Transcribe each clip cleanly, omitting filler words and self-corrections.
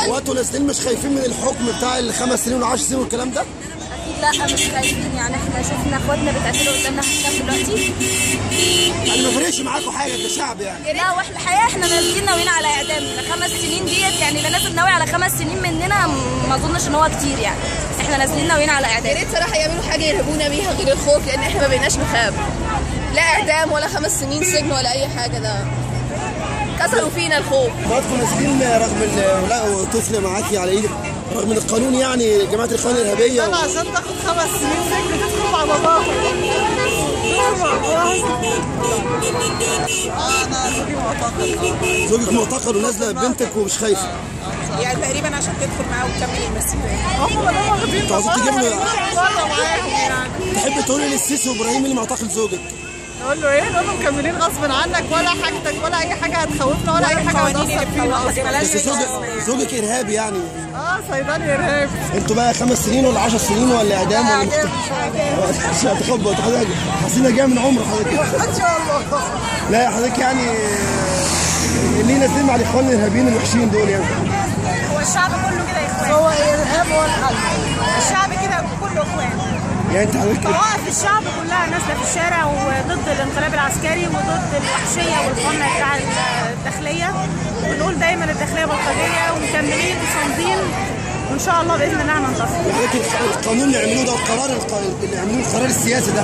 هو انتوا نازلين مش خايفين من الحكم بتاع ال5 سنين و10 سنين والكلام ده؟ اكيد لا، مش خايفين. يعني احنا شفنا اخواتنا بيتقتلوا قدامنا حتى دلوقتي. يعني ما فرقش معاكم حاجه كشعب يعني؟ لا، واحنا الحقيقه احنا نازلين ناويين على اعدام. 5 سنين ديت يعني اللي نازل ناوي على 5 سنين مننا ما اظنش ان هو كتير. يعني احنا نازلين ناويين على اعدام. يا ريت صراحه يعملوا حاجه يرهبونا بيها غير الخوف، لان احنا ما بقيناش نخاف. لا اعدام ولا 5 سنين سجن ولا اي حاجه، ده كسروا فينا الخوف. حضراتكم نازلين رغم لا طفل معاكي على ايدك، رغم ان القانون يعني جماعه الاخوان الارهابيه انا عشان تاخد 5 سنين سجن تدخل مع باباها. انا زوجي معتقل. زوجك معتقل ونازله ببنتك ومش خايفه؟ يعني تقريبا عشان تدخل معاه وتكمل المسيره. هم اللي واخدين. انتوا عايزين تجيبوا بره معاهم يعني. تحبي تقولي للسيسي وابراهيم اللي معتقل زوجك؟ نقول له ايه؟ نقول له مكملين غصب عنك، ولا حاجتك ولا اي حاجه هتخوفنا ولا اي حاجه هتأثر فينا اصلا. بس زوجك ارهابي يعني؟ صيدلي ارهابي. انتوا بقى 5 سنين ولا 10 سنين ولا اعدام ولا مش هتخبط حضرتك؟ حسينا جايه من عمر حضرتك ان شاء الله. لا يا حضرتك يعني اللي نازلين مع الاخوان الارهابيين الوحشين دول يعني. هو الشعب كله كده يا اخوان. هو ارهاب هو الحل. الشعب كده كله اخوان. يعني انت حضرتك مواقف الشعب كلها نازله في الشارع وضد الانقلاب العسكري وضد الوحشيه والقمع بتاع الداخليه. ونقول دايما الداخليه بلطجيه ومكملين صامدين، وان شاء الله باذن الله هننتصر. يعني القانون اللي عملوه ده والقرار اللي عملوه القرار السياسي ده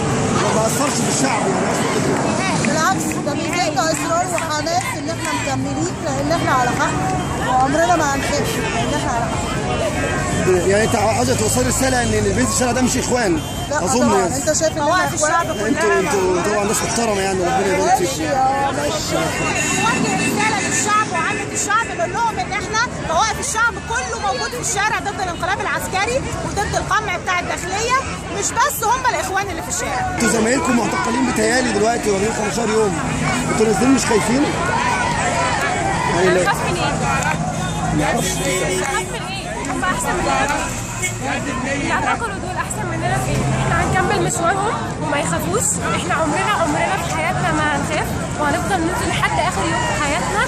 ما اثرش في الشعب يعني؟ بالعكس، ده بيدينا اصرار وحماس ان احنا مكملين، لان احنا على حق وعمرنا ما هنخاف، لان احنا على حق. يعني انت عايزه توصلي رساله ان اللي بينزل الشارع ده مش اخوان؟ لا اظن طبعا يعني. انت شايف ان احنا الشعب انتوا طبعا ناس محترمه يعني، ربنا يبارك فيك. ماشي. وجه رساله للشعب وعامه الشعب، نقول لهم ان احنا مواقف الشعب كله موجود في الشارع ضد الانقلاب العسكري وضد القمع بتاع الداخليه، مش بس هم الاخوان اللي في الشارع. انتوا زمايلكم معتقلين بتهيالي دلوقتي واخدين 15 يوم، انتوا نازلين مش خايفين؟ يعني نخاف من ايه؟ نخاف من ايه؟ هم احسن مننا. اللي اعتقلوا دول احسن مننا في ايه؟ احنا هنكمل مشوارهم وما يخافوش. احنا عمرنا في حياتنا ما هنخاف، وهنفضل ننزل لحد اخر يوم في حياتنا.